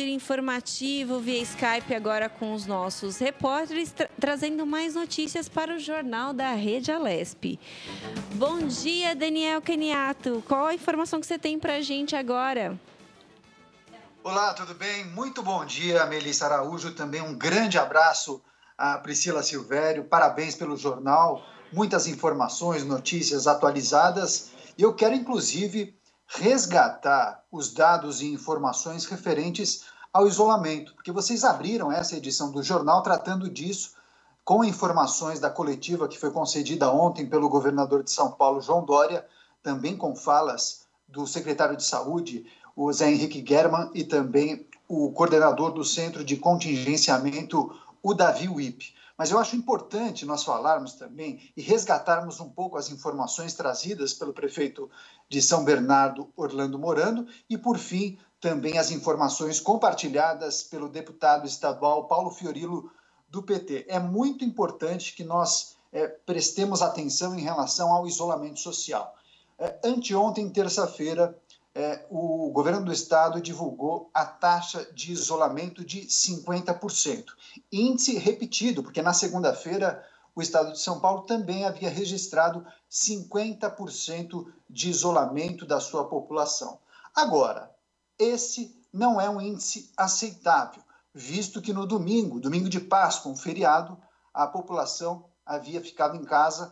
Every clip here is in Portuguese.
Informativo via Skype agora com os nossos repórteres, trazendo mais notícias para o Jornal da Rede Alesp. Bom dia, Daniel Caniato. Qual a informação que você tem para a gente agora? Olá, tudo bem? Muito bom dia, Melissa Araújo. Também um grande abraço a Priscila Silvério. Parabéns pelo jornal. Muitas informações, notícias atualizadas. E eu quero, inclusive, resgatar os dados e informações referentes ao isolamento, porque vocês abriram essa edição do jornal tratando disso, com informações da coletiva que foi concedida ontem pelo governador de São Paulo, João Dória, também com falas do secretário de Saúde, o Zé Henrique Germann, e também o coordenador do Centro de Contingenciamento, o Davi Wipp. Mas eu acho importante nós falarmos também e resgatarmos um pouco as informações trazidas pelo prefeito de São Bernardo, Orlando Morando, e, por fim, também as informações compartilhadas pelo deputado estadual Paulo Fiorilo, do PT. É muito importante que nós prestemos atenção em relação ao isolamento social. Anteontem, terça-feira, o governo do estado divulgou a taxa de isolamento de 50%. Índice repetido, porque na segunda-feira o estado de São Paulo também havia registrado 50% de isolamento da sua população. Agora, esse não é um índice aceitável, visto que no domingo de Páscoa, um feriado, a população havia ficado em casa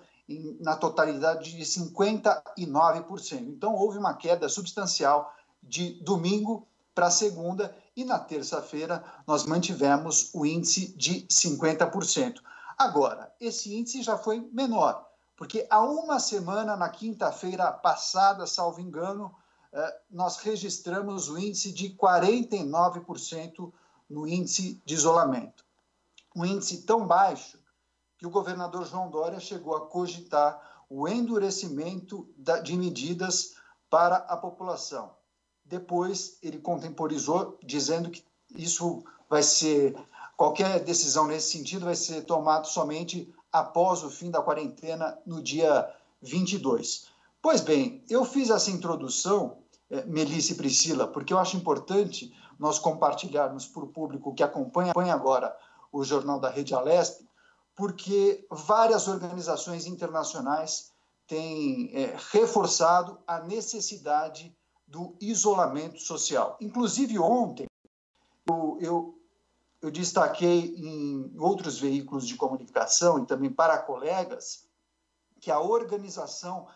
na totalidade de 59%. Então, houve uma queda substancial de domingo para segunda, e na terça-feira nós mantivemos o índice de 50%. Agora, esse índice já foi menor, porque há uma semana, na quinta-feira passada, salvo engano, nós registramos o índice de 49% no índice de isolamento. Um índice tão baixo que o governador João Dória chegou a cogitar o endurecimento de medidas para a população. Depois, ele contemporizou, dizendo que qualquer decisão nesse sentido vai ser tomada somente após o fim da quarentena, no dia 22. Pois bem, eu fiz essa introdução, Melissa e Priscila, porque eu acho importante nós compartilharmos para o público que acompanha agora o Jornal da Rede Alesp, porque várias organizações internacionais têm reforçado a necessidade do isolamento social. Inclusive, ontem, eu destaquei em outros veículos de comunicação e também para colegas que a Organização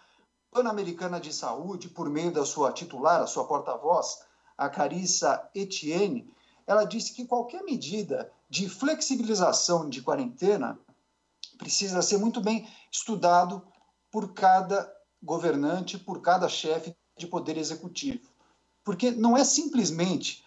Pan-Americana de Saúde, por meio da sua titular, a sua porta-voz, a Carissa Etienne, ela disse que qualquer medida de flexibilização de quarentena precisa ser muito bem estudado por cada governante, por cada chefe de poder executivo. Porque não é simplesmente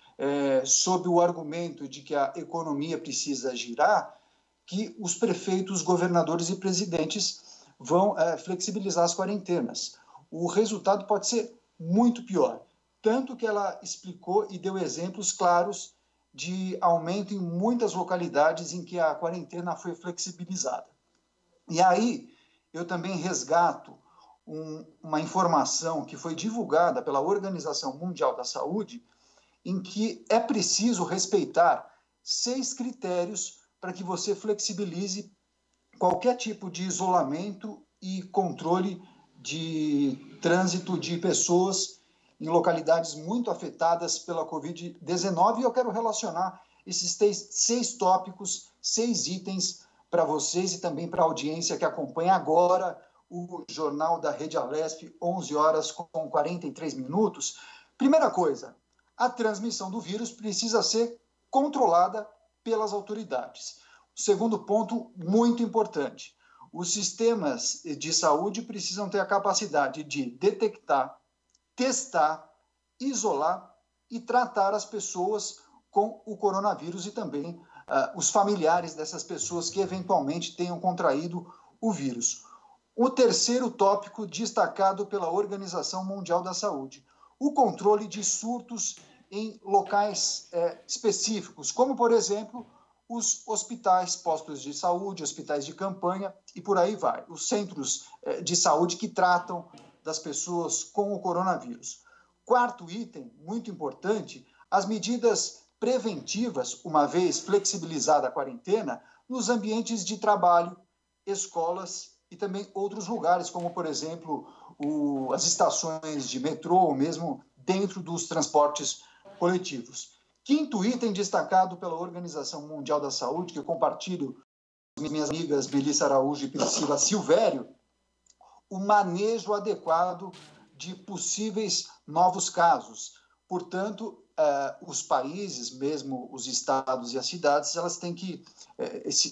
sob o argumento de que a economia precisa girar que os prefeitos, governadores e presidentes vão flexibilizar as quarentenas. O resultado pode ser muito pior. Tanto que ela explicou e deu exemplos claros de aumento em muitas localidades em que a quarentena foi flexibilizada. E aí, eu também resgato uma informação que foi divulgada pela Organização Mundial da Saúde, em que é preciso respeitar 6 critérios para que você flexibilize qualquer tipo de isolamento e controle de trânsito de pessoas em localidades muito afetadas pela Covid-19. E eu quero relacionar esses 6 tópicos, 6 itens para vocês e também para a audiência que acompanha agora o Jornal da Rede Alesp, 11 horas com 43 minutos. Primeira coisa, a transmissão do vírus precisa ser controlada pelas autoridades. Segundo ponto, muito importante, os sistemas de saúde precisam ter a capacidade de detectar, testar, isolar e tratar as pessoas com o coronavírus e também os familiares dessas pessoas que eventualmente tenham contraído o vírus. O terceiro tópico destacado pela Organização Mundial da Saúde, o controle de surtos em locais específicos, como, por exemplo, os hospitais, postos de saúde, hospitais de campanha e por aí vai, os centros de saúde que tratam das pessoas com o coronavírus. Quarto item, muito importante, as medidas preventivas, uma vez flexibilizada a quarentena, nos ambientes de trabalho, escolas e também outros lugares, como, por exemplo, as estações de metrô ou mesmo dentro dos transportes coletivos. Quinto item destacado pela Organização Mundial da Saúde, que eu compartilho com minhas amigas Melissa Araújo e Priscila Silvério, o manejo adequado de possíveis novos casos. Portanto, os países, mesmo os estados e as cidades, elas têm que,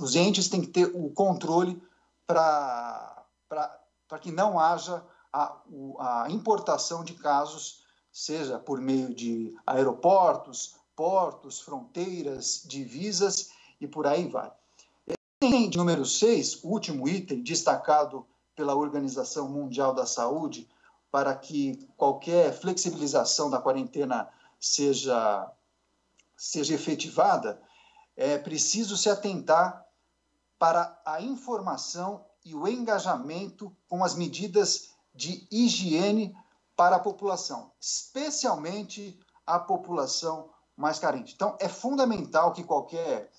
os entes têm que ter o controle para que não haja a importação de casos, seja por meio de aeroportos, portos, fronteiras, divisas e por aí vai. Item número 6, o último item destacado pela Organização Mundial da Saúde, para que qualquer flexibilização da quarentena seja efetivada, é preciso se atentar para a informação e o engajamento com as medidas de higiene para a população, especialmente a população mais carente. Então, é fundamental que qualquer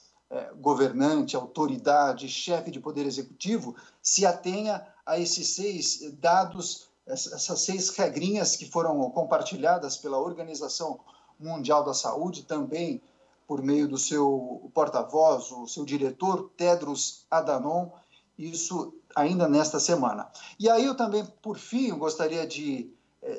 governante, autoridade, chefe de poder executivo se atenha a esses 6 dados, essas 6 regrinhas que foram compartilhadas pela Organização Mundial da Saúde, também por meio do seu porta-voz, o seu diretor, Tedros Adhanom, isso ainda nesta semana. E aí eu também, por fim, gostaria de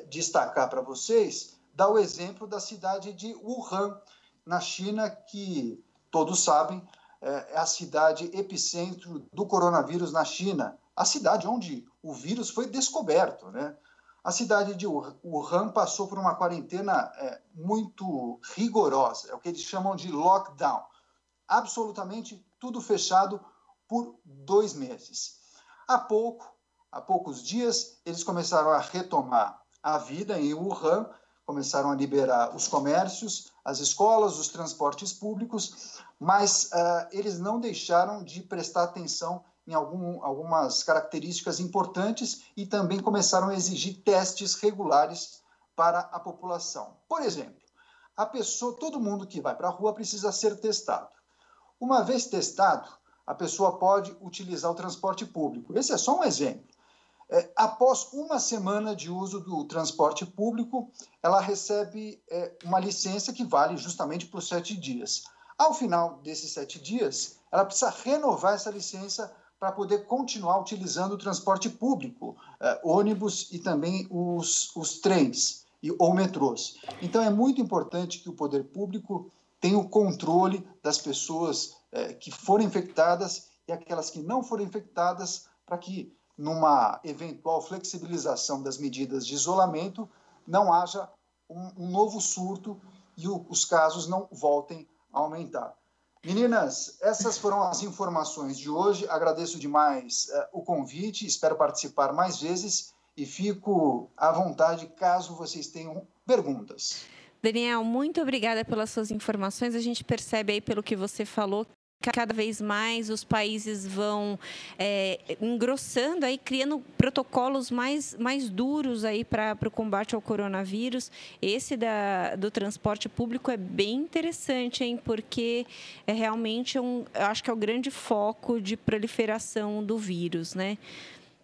destacar para vocês, dar o exemplo da cidade de Wuhan, na China, que todos sabem, é a cidade epicentro do coronavírus na China, a cidade onde o vírus foi descoberto, né? A cidade de Wuhan passou por uma quarentena muito rigorosa, é o que eles chamam de lockdown. Absolutamente tudo fechado por 2 meses. Há poucos dias, eles começaram a retomar a vida em Wuhan, começaram a liberar os comércios, as escolas, os transportes públicos, mas eles não deixaram de prestar atenção em algumas características importantes e também começaram a exigir testes regulares para a população. Por exemplo, todo mundo que vai para a rua precisa ser testado. Uma vez testado, a pessoa pode utilizar o transporte público. Esse é só um exemplo. Após uma semana de uso do transporte público, ela recebe uma licença que vale justamente por 7 dias. Ao final desses 7 dias, ela precisa renovar essa licença para poder continuar utilizando o transporte público, ônibus e também os trens ou metrôs. Então, é muito importante que o poder público tenha o controle das pessoas que foram infectadas e aquelas que não foram infectadas, para que, numa eventual flexibilização das medidas de isolamento, não haja um novo surto e os casos não voltem a aumentar. Meninas, essas foram as informações de hoje. Agradeço demais o convite, espero participar mais vezes e fico à vontade caso vocês tenham perguntas. Daniel, muito obrigada pelas suas informações. A gente percebe aí, pelo que você falou, que cada vez mais os países vão engrossando, aí, criando protocolos mais duros para o combate ao coronavírus. Esse do transporte público é bem interessante, hein? Porque é realmente eu acho que é o grande foco de proliferação do vírus, né?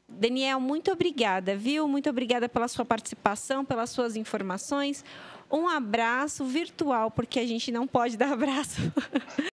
Daniel, muito obrigada, viu? Muito obrigada pela sua participação, pelas suas informações. Um abraço virtual, porque a gente não pode dar abraço